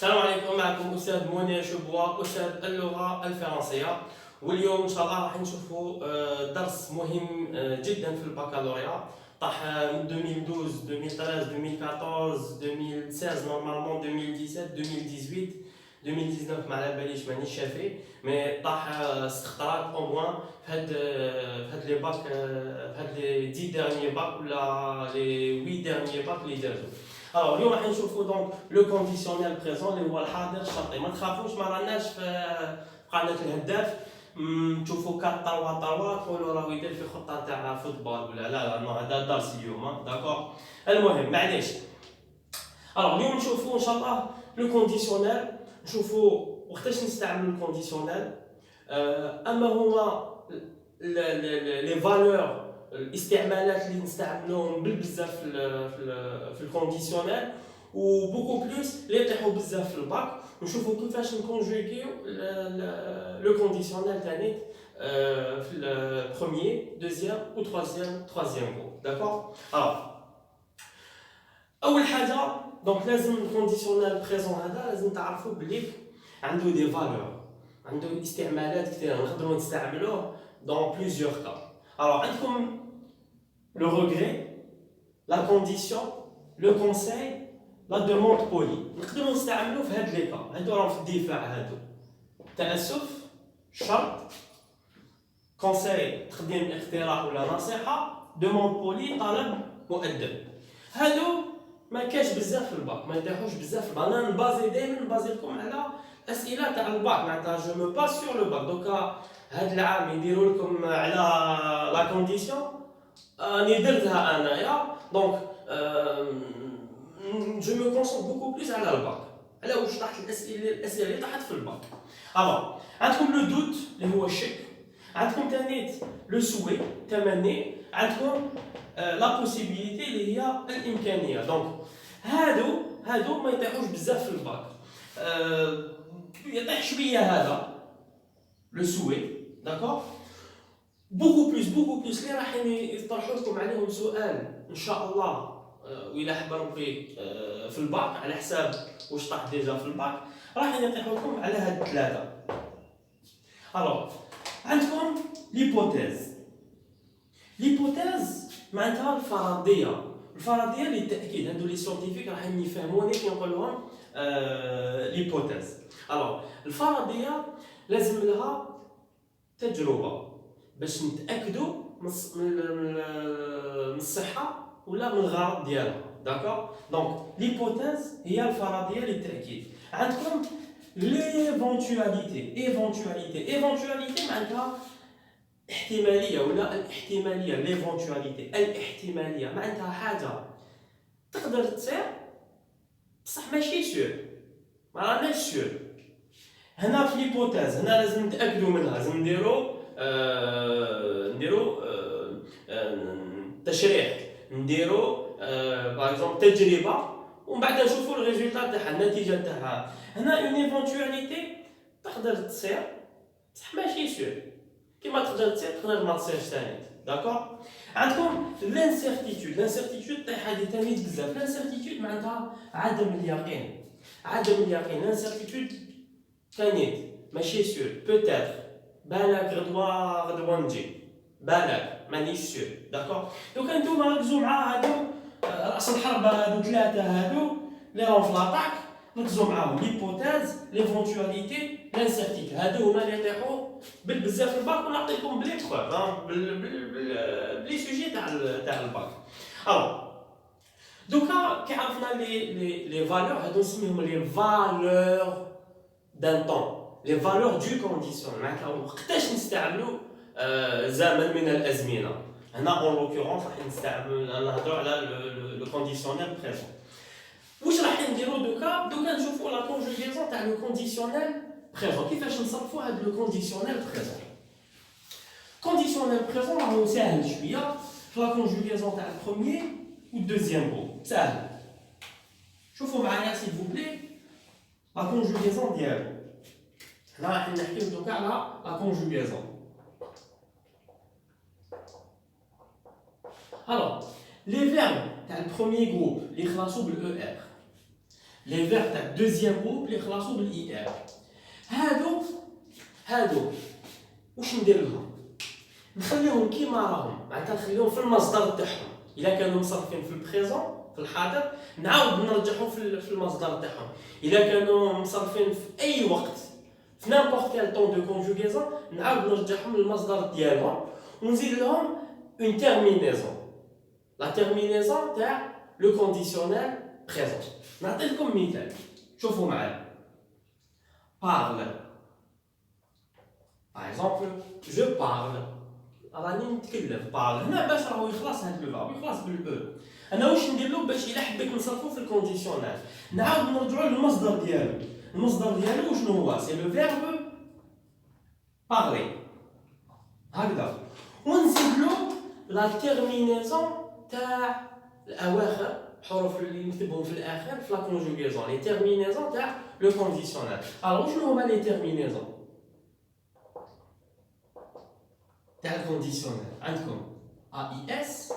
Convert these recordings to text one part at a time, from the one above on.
السلام عليكم. معكم أستاذ منير شبوة أستاذ اللغة الفرنسية. واليوم إن شاء الله راح نشوفوا درس مهم جدا في البكالوريا. طاح 2012 2013 2014 2016 نورمالمون 2017 2018 2019 ما على باليش مانيش شافي مي طاح 6 خطرات او موان في هاد لي باك في هاد لي 10 ديرنيي باك ولا لي 8 ديرنيي باك اللي دازو. الوغ اليوم راح نشوفوا دونك لو كونديسيونيل بريزون اللي هو الحاضر الشرطي. ما تخافوش، ما راناش في قناه الهداف تشوفوا 4 3 تقولوا راه يدير في خطه تاع فوتبول ولا لا نو، هذا درس اليوم داكور. المهم معليش. اليوم نشوفوا ان شاء الله لو كونديسيونيل، نشوفوا وقتاش نستعملوا الكونديسيونيل، اما هما لي فالور الاستعمالات اللي نستعملوهم بالبزاف في الكونديسيونيل وبوكو بلوس اللي يطيحوا بزاف في الباك. نشوفوا كيفاش نكونجوغيو لو كونديسيونيل تاعي في البروميير دوزيام و تروازيام غو داكور. اول حاجه دونك لازم الكونديسيونيل بريزون هذا لازم تعرفوا بلي عنده دي فالور، عنده استعمالات كثيره نقدروا نستعملوه دون بليزيور كا. عندكم le regret, la condition, le conseil, la demande polie. نقدروا نستعملوا في هاد لي كا. هادو راهم في الدفاع، هادو تأسف، شرط، كونساي تقديم اقتراح ولا نصيحة، demande polie طلب مؤدب. هادو ما كاش بزاف في الباك، ما يطيحوش بزاف في الباك. انا نبازي دائما نبازيكم على اسئله تاع الباك، معناتها جو مو با سور لو باك. دوكا هاد العام يديروا لكم على لا كونديسيون، راني درتها انايا دونك جو مو كونسونط بوكو بليس على الباك، على واش طاحت الاسئله اللي طاحت في الباك. عندكم لو دوت اللي هو الشك، عندكم ثاني لو سوي تمني، عندكم لا بوسيبيليتي اللي هي الامكانيه. دونك هادو ما يطيحوش بزاف في الباك. يطيح شويه هذا لو سوي داكور. بوكو بلوس اللي راح يطرحوا لكم عليهم سؤال ان شاء الله وإلا حب ربي في الباك على حساب واش طاح ديجا في الباك، راح يطيحوا لكم على هاد الثلاثه. عندكم ليبوتيز معناتها الفرضيه للتاكيد. هادو لي سيونتيفيك راح يفهموني كي نقول لهم ليبوتيز. الفرضيه لازم لها تجربه باش نتاكدوا من الصحه ولا من الغرض ديالها داكور. دونك ليبوتيز هي الفرضيه للتاكيد. عندكم ايفونتواليتي معناتها احتماليه ولا الاحتماليه. الاحتماليه معناتها حاجه تقدر تصير بصح ماشي سور، ما راناش سور. هنا في ليبوتيز هنا لازم نتاكدوا منها، لازم نديروا تشريح، نديروا باغ اكزومبل تجربه ومن بعد نشوفوا الريزولطا تاعها، النتيجه تاعها. هنا اون ايفونتواليتي تقدر تصير بصح ماشي سور، كيما تقدر تصير تقدر ما تصيرش ثاني داكور. عندكم لانسيرتيتود طيح هذه ثاني بزاف. لانسيرتيتود معناتها عدم اليقين. لانسيرتيتود ثاني ماشي سور، بوتيتر، بالك غدوه نجي، بالك مانيش سور داكور. دوكا نتوما ركزوا مع هادو راس الحرب، هادو ثلاثه هادو لي راهم في لاطاك، ركزوا معاهم ليبوتيز، ليفونتواليتي، لانسيرتيتود. هادو هما اللي يطيحوا بالبزاف في الباك، ونعطيكم بلي بروف بلي سوجي تاع الباك. دوكا كي عرفنا لي فالور هادو نسميهم لي فالور دان طون، لي فالور دو كونديسيون، معناتها وقتاش نستعملوا زمن من الازمنه. هنا اون لوكورونس راح نهضروا على لو كونديسيونيل بريزون. واش راح نديروا دوكا نشوفوا لا كونجوغيزون تاع لو كونديسيونيل بريزون، كيفاش نصرفوا هاد لو كونديسيونيل بريزون. كونديسيونيل بريزون راهو ساهل شويه في لا كونجوغيزون تاع البروميير و الدوزيام غو، ساهل. شوفوا معايا سيل فو بلي لا كونجوغيزون ديالو. هنا راح نحكيو دوكا على لا كونجوغيزون. لي فيرب تاع البروميير جروب اللي خلاصوا بالاو ار، لي فيرب تاع الدوزيام جروب اللي خلاصو بالاي ار. هادو واش ندير لهم؟ نخليهم كيما راهم، معناتها نخليهم في المصدر تاعهم. الا كانوا مصرفين في البريزون في الحاضر نعاود نرجعهم في المصدر تاعهم. الا كانوا مصرفين في اي وقت في n'importe quel temps de conjugaison نعاود نرجعهم للمصدر ديالهم ونزيد لهم une terminaison. La terminaison تاع le conditionnel présent. نعطيكم مثال شوفوا معايا. parle. Par exemple, je parle. راني نتكلم parle هنا باش راهو يخلص هاد لو فيرب يخلص بالاو. انا واش ندير له باش الا حبيت نصرفو في الكونديسيونال نعاود نرجعو للمصدر ديالو. المصدر ديالو شنو هو؟ سي لو فيرب parler. هكذا ونزيد له لا تيرمينيزون تاع الاواخر الحروف اللي نكتبهم في الاخر في لا كونجوغيزون لي تيرمينيزون تاع لو كونديسيونال. الوغ شنو هما لي تيرمينيزون تاع الكونديسيونال؟ عندكم AIS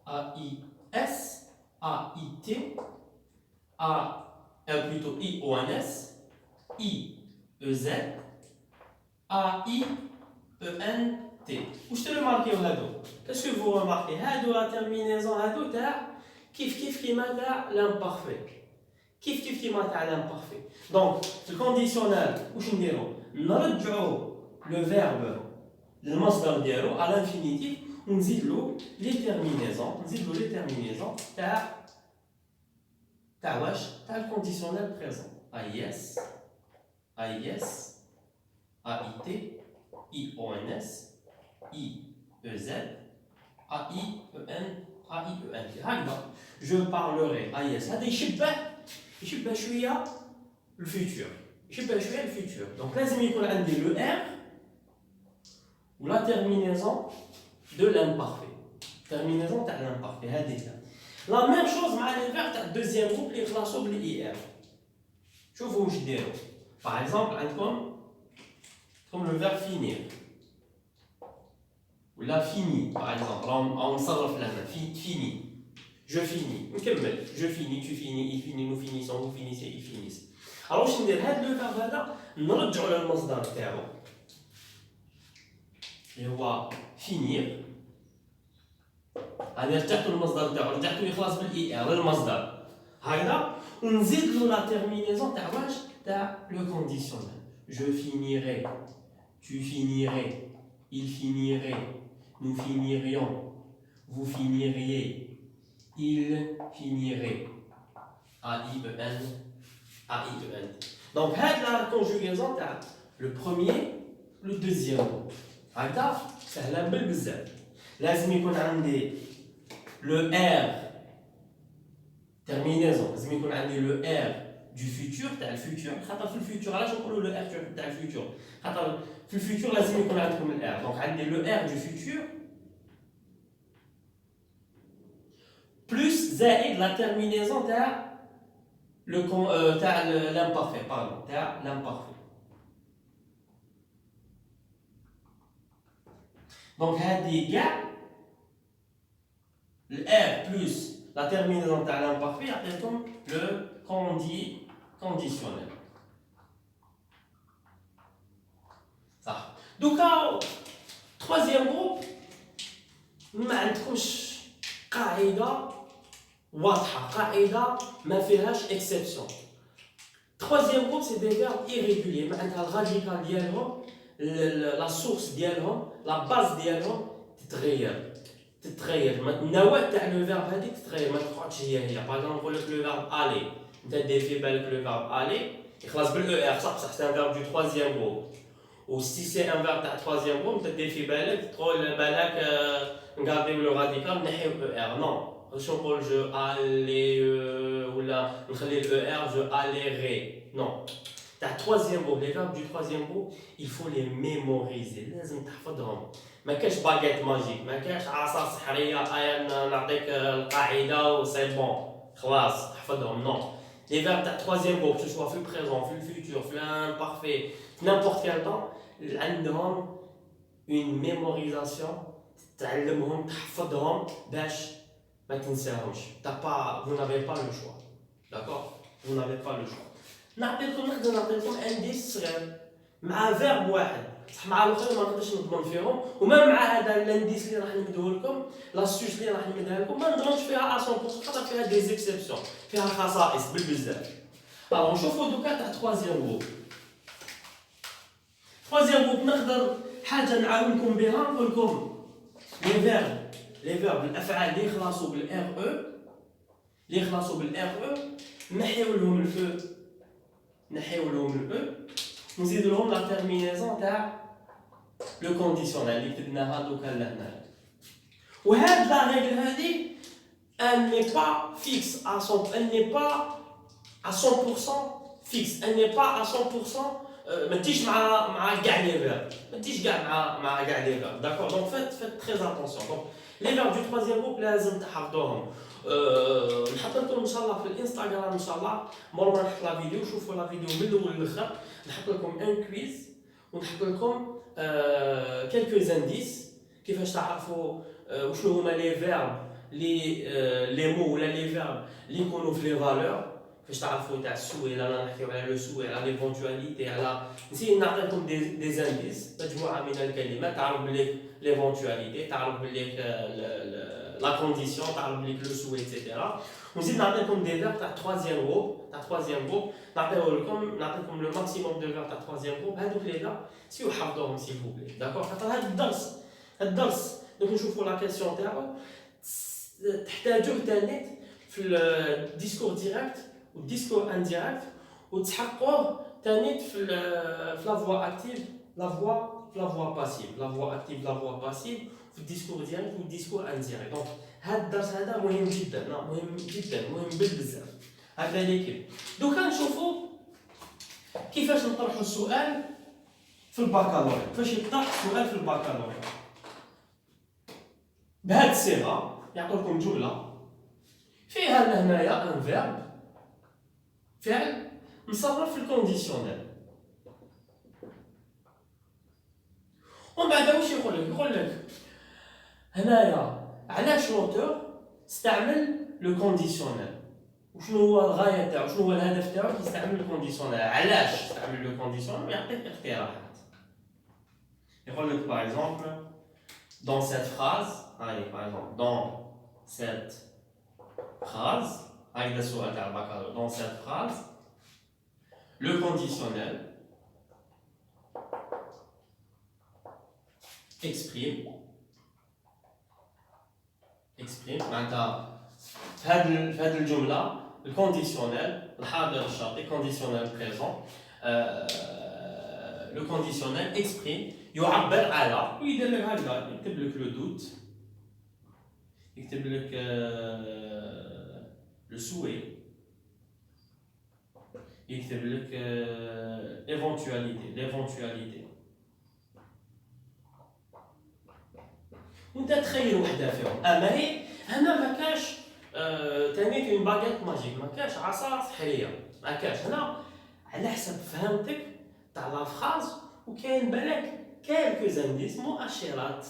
AIS AIT plutôt IONS IEZ AIENT. واش تريماركيو هادو؟ كاسكو فو ريماركي هادو لا تيرمينيزون هادو تاع كيف كيما تاع لامبارفي كيف كيما تاع لامبارفي. دونك في الكونديسيونال واش نديرو؟ نرجعو لو فيرب للمصدر ديالو على الانفينيتيف ونزيد له لي تيرمينيزون تاع واش؟ تاع الكونديسيونال بريزون. AIS AIT IONS IEZ AIENT. هكذا جو بارلوري AIS. هذا يشبه شويه الفيتور دونك لازم يكون عندي لو ار ou la terminaison de l'imparfait. Terminaison تاع l'imparfait هذيك. La même chose مع les verbes تاع الدوزيام جروب اللي يخلصوا بالاي ار. شوفوا واش ديروا. Par exemple عندكم comme le verbe finir. ولا fini par exemple. راهم نصرف لهنا fini. Je finis. نكمل. Je finis, tu finis, il finit, nous finissons, vous finissez, ils finissent. Alors واش ندير؟ هذا لو verbe هذا نرجعوا للمصدر تاعو. اللي هو فينير. انا رجعت للمصدر تاعو رجعتو يخلص بالاي ار للمصدر هكذا ونزيد له لا تيرمينيزون تاع واش؟ تاع لو كونديسيونال. جو فينيري tu finirais il finirait nous finirions vous finiriez il finirait AIEN. donc هاد لا كونجوغيزون تاع لو بروميير لو دوزيام هكذا سهله بالبزاف. لازم يكون عندي لو ار تيرمينيزون لازم يكون عندي لو ار دو فيتور تاع الفيتور خاطر في الفيتور علاش نقولوا لو ار تاع الفيتور خاطر في الفيتور لازم يكون عندكم الار دونك عندي لو ار دو فيتور بلس زائد لا تيرمينيزون تاع لو تاع لامبارفي تاع لامبارفي. دونك هادي كاع الار بلس لا تيرمينيزون تاع لامبارفي يعطيكم لو كونديسيونيل. صح. دوكا troisième جروب ما عندكمش قاعده واضحه، قاعده ما فيهاش اكسبسيون. troisième جروب سي دي فيرب irréguliers معناتها الراديكال ديالهم لا سورس ديالهم لا باز ديالهم تتغير النواه تاع لو فيرب هذيك تتغير ما تقعدش هي باغ نقول لك لو فيرب الي انت دير في بالك لو فيرب الي يخلص بالاو ار صح سي ان فيرب دو troisième جروب و سي سي ان فيرب تاع troisième جروب انت دير في بالك تقول بالك نغاديو لو راديكال نحيو او ار نو شنو نقول جو الي ولا نخلي الاو ار جو اليغي نو تاع troisième groupe les verbes du troisième groupe il faut les mémoriser لازم تحفظهم. ما كاش باغيت ماجيك ما كاش عصا سحريه نعطيك القاعده و سي بون خلاص تحفظهم نو. les verbes تاع troisième groupe que ce soit في البريزون في الفيتور في l'imparfait n'importe quel temps عندهم une mémorisation تعلمهم تحفظهم باش ما تنساهمش. t'as pas vous n'avez pas le choix d'accord. vous n'avez pas le choix. نقدر نعطيكم انديس صغير مع فيرب واحد صح مع الاخرين ما نقدرش نضمن فيهم وما مع هذا الانديس اللي راح نمدوه لكم لاستوس اللي راح نمدها لكم ما نضمنش فيها 100% خاطر فيها دي زيكسيبسيون فيها خصائص بالبزاف. الوغ نشوفوا دوكا تاع تخوازيام جروب. تخوازيام جروب نقدر حاجه نعاونكم بها نقول لكم لي فيرب الافعال اللي يخلصوا بالار او نحيو لهم الاو نزيد لهم لا تيرمينيزون تاع لو كونديسيونيل اللي كتبناها دوكا لهنا. وهاد لا ريغل هادي ان ني با فيكس ا 100% فيكس ان ني با ا 100% ما تجيش مع كاع لي فيرب ما تجيش كاع مع كاع لي فيرب داكور. دونك فات تري اتونسيون. دونك لي فيرب دو تروازيام جروب لازم تحفظوهم. نحط لكم ان شاء الله في الانستغرام ان شاء الله مور ما نحط لا فيديو شوفوا لا فيديو من الاول للاخر نحط لكم ان كويز ونحط لكم كيلكو زانديس كيفاش تعرفوا وشنو هما لي فيرب لي مو ولا لي فيرب اللي يكونوا في لي فالور فاش تعرفوا تاع السوي لا نحكيو على لو سوي على ليفونتواليتي على نسيت نعطيكم دي زانديس مجموعه من الكلمات تعرف بلي ليفونتواليتي تعرف بلي لا كونديسيون تعرف بلي لو سوي ايتترا. ونزيد نعطيكم دي فيرب تاع تروازيام جروب نعطيكم لو ماكسيموم دو فيرب تاع تروازيام جروب هذوك لي فيرب سيو حفظوهم سيل فو بلي داكور. خاطر هذا الدرس دوك نشوفوا لا كيسيون تاعو تحتاجوه تاني في الديسكور ديريكت والديسكور انديريكت وتحققوه تاني في لا فوا اكتيف لا فوا باسيف في الديسكور ديالك والديسكور انديريكت. دونك هذا الدرس هذا مهم جدا مهم بزاف. هكذا ليكيب دوكا نشوفوا كيفاش نطرحوا السؤال في الباكالوريا. كيفاش يطرح السؤال في الباكالوريا بهذه الصيغه يعطوا لكم جمله فيها لهنايا ان فيرب فعل مصرف في الكونديسيونيل ومن بعد واش يقول لك هنايا علاش لوتور استعمل لو كونديسيونيل وشنو هو الغايه تاعو شنو هو الهدف تاعو يستعمل لو كونديسيونيل علاش استعمل لو كونديسيونيل ويعطيك اقتراحات. يقول لك باغ اكزومبل dans cette phrase allez par exemple dans cette phrase هذا السؤال تاع الباكالوريا dans cette phrase le conditionnel exprime معناتها في هذه الجمله الكونديسيونيل الحاضر الشرطي كونديسيونيل بريزون لو كونديسيونيل اكسبريم يعبر على ويدير لك هكذا يكتب لك لو دوت يكتب لك لو سوي يكتب لك ليفونتواليتي وانت تخيل وحده فيهم. اما هي هنا ما كاش تاني اون باغيت ماجيك ما كاش عصا سحريه ما كاش. هنا على حسب فهمتك تاع لا فراز وكاين بالك كالكو زانديس مؤشرات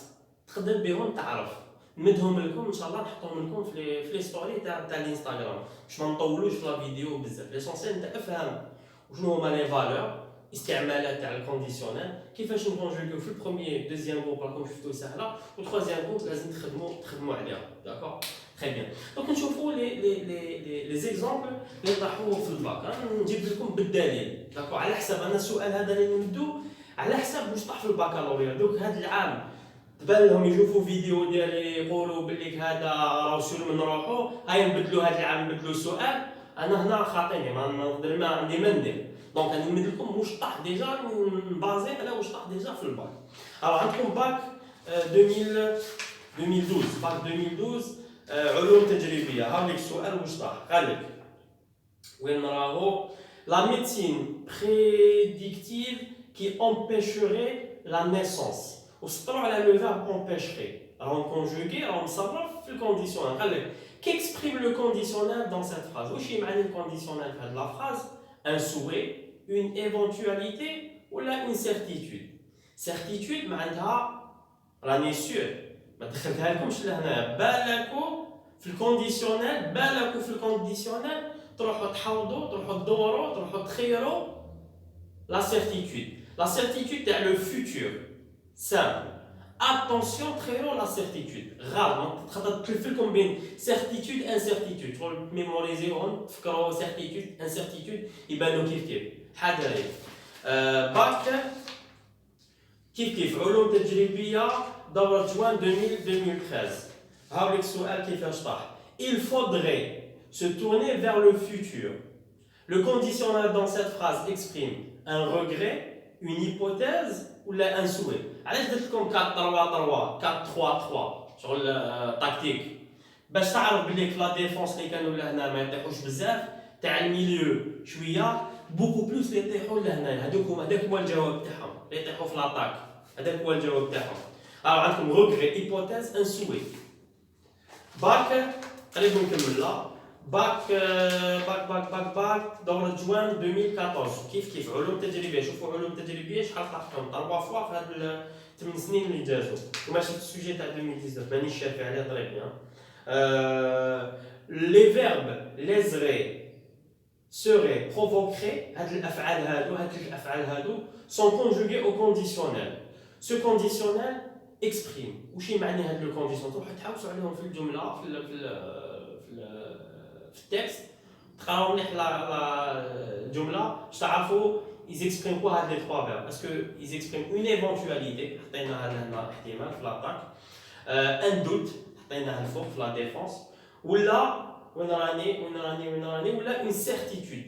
تقدر بهم تعرف نمدهم لكم ان شاء الله نحطهم لكم في لي ستوري تاع الانستغرام باش ما نطولوش في لا فيديو بزاف. ليسونسيال انت افهم وشنو هما لي فالور استعمالات تاع الكونديسيونيل كيفاش نكونجوغيو في البروميير دوزيام جروب راكم شفتوا سهله والتروازيام جروب لازم تخدموا عليها داكور تري بيان. دونك نشوفوا لي زيكزامبل اللي طرحوه في الباك نجيب لكم بالدليل داكور على حسب انا السؤال هذا اللي نمدو على حسب واش طاح في الباكالوريا. دوك هذا العام تبان لهم يشوفوا فيديو ديالي يقولوا بلي هذا راه شنو من روحو هاي نبدلوا هذا العام نبدلوا السؤال انا هنا خاطيني ما نقدر ما عندي ما ندير. دونك انا نمد لكم واش طاح ديجا نبازي على واش طاح ديجا في الباك. الوغ عندكم باك 2012 باك 2012 علوم تجريبيه ها لك السؤال واش طاح قال لك وين راهو لا ميديسين بريديكتيف qui empêcherait la naissance. وسطروا على le verbe empêcherait. راهم conjugué راهم مصرف في الكونديسيونيل. قال لك qu'exprime le conditionnel dans cette phrase. واش يمعني الكونديسيونيل في هذه لا فراز؟ un souhait, une éventualité ou une certitude. certitude معناتها راني سيور ما دخلتها لكمش لهنا بالكو في الكونديسيونيل بالكو في الكونديسيونيل تروحوا تحوضوا تروحوا تدوروا تروحوا تخيروا لا سيرتيتود. لا سيرتيتود تاع لو فيتور سامبل. اتونسيون تخيروا لا سيرتيتود غلط خاطر تلف لكم بين سيرتيتود انسيرتيتود تقول ميموريزيهم تفكروا سيرتيتود انسيرتيتود يبانوا كيف حاجه باك كيف علوم تجريبيه دوره جوان 2013 هاوليك السؤال كيفاش طاح. Il faudrait se tourner vers le futur. Le conditionnel dans cette phrase exprime un regret, une hypothèse ou un souhait. علاش درت لكم 4 3 3 4 3 3 شغل تكتيك باش تعرف بلي لا ديفونس اللي كانوا لهنا ما يطيحوش بزاف تاع الميليو شويه بوكو بلوس اللي يطيحوا لهنا هذاك هو الجواب تاعهم اللي يطيحوا في لاطاك هذاك هو الجواب تاعهم. عندكم روغري ايبوتيز ان سوي. باك قريب نكمل لا باك دورة جوان 2014 كيف علوم تجريبيه. شوفوا علوم تجريبيه شحال طاحتهم 3 فوا في هاد 8 سنين اللي جازو وماشي السوجي تاع 2019 مانيش شافي عليه طريق بيان. لي فيرب ليزري سوري بروفوكري هاد الافعال هادو سون كونجوغي او كونديسيونيل. سو كونديسيونيل اكسبريم وش معنى هاد لو كونديسيون تروحوا تحاوسوا عليهم في الجمله في التكست تقراو مليح الجمله باش تعرفوا ils expriment quoi هاد لي 3 فيرب. Est-ce que ils expriment une éventualité حطيناها لهنا احتمال في لاطاك ان دوت حطيناها الفوق في لا ديفونس ولا وين راني ولا اون سيرتيتود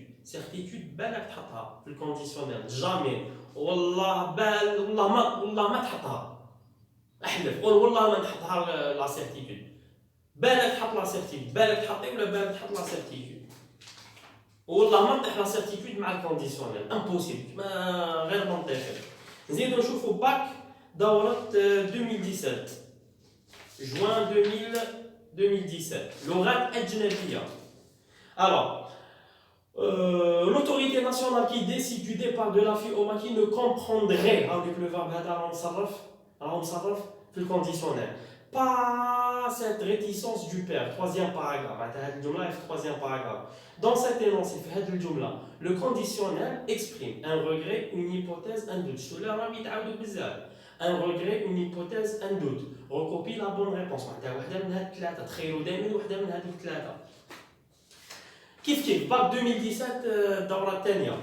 بالك تحطها في الكونديسيونيل جامي والله ما تحطها احلف قول والله ما نحطها لا سيرتيتود بالك تحط لا سيرتيتود بالك تحطي ولا بالك تحط لا سيرتيتود والله ما نطيح لا سيرتيتود مع الكونديسيونيل امبوسيبل ما غير منطقي. نزيدو نشوفو باك دورة 2017 جوان 2017 لغات أجنبية. Alors l'autorité nationale qui décide du départ de la fille au maquis ne comprendrait avec le verbe هذا راهو مصرف في الكونديسيونيل pas cette réticence du père. Troisième paragraphe. Troisième paragraphe. Dans cet énoncé, le conditionnel exprime un regret, une hypothèse, un doute. Un regret, une hypothèse, un doute. Recopie la bonne réponse. كيف bac 2017 دورة الثانية.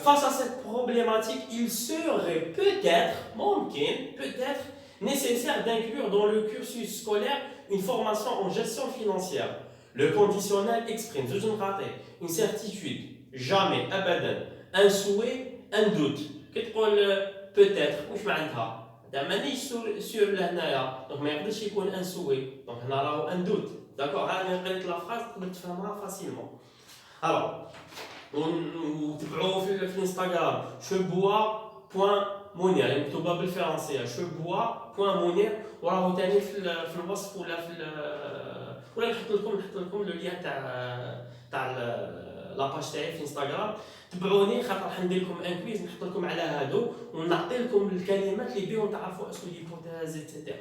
Face à cette problématique, il serait peut-être nécessaire d'inclure dans le cursus scolaire une formation en gestion financière. Le conditionnel exprime une certitude, jamais, abadan, un souhait, un doute. Peut-être, واش معناتها؟ مانيش سور لهنايا، دونك ما يقدرش يكون ان souhait، دونك هنا راهو ان دوت، داكوغ؟ انا قريت لا فراز تقدر تفهمها فاسيلمون. الوغ وتبعوه في الانستغرام شو بوا بوان مونير يعني مكتوبه بالفرنسيه شو بوا بوان مونير وراهو ثاني في الوصف ولا نحط لكم لو لين تاع لاباج تاعي في انستغرام. تبعوني خاطر راح ندير لكم ان كويز نحط لكم على هادو ونعطي لكم الكلمات اللي بيهم تعرفوا اسكو ليبوتاز ايتترا.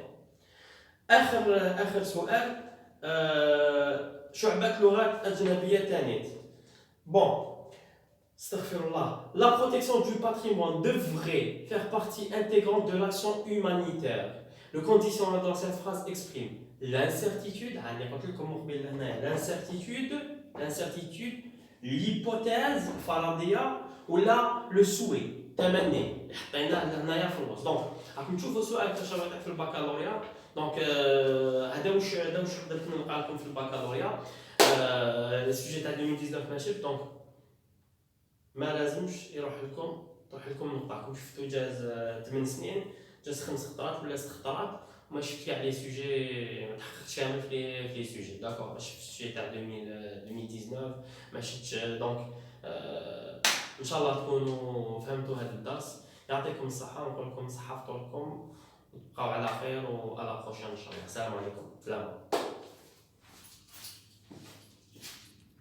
اخر سؤال شعبة لغات اجنبيه ثانية. Bon, la protection du patrimoine devrait faire partie intégrante de l'action humanitaire. Le conditionnel dans cette phrase exprime l'incertitude, l'hypothèse, ou là le souhait. Donc, راكم تشوفوا سؤال كشرحت في البكالوريا. دونك هذا واش قدرت نلقى لكم في البكالوريا. السوجي تاع 2019 ماشي دونك ما لازمش يروح لكم نقطه. شفتو جاز 8 سنين جاز 5 خطرات ولا 6 خطرات وما شفت كاع لي سوجي ما تحققتش كامل في لي سوجي داكوغ. ما شفتش السوجي تاع 2019 ما شفتش. دونك ان شاء الله تكونوا فهمتوا هذا الدرس. يعطيكم الصحه ونقول لكم صحه فطوركم وتبقاو على خير وعلى بروشين ان شاء الله. السلام عليكم. سلام.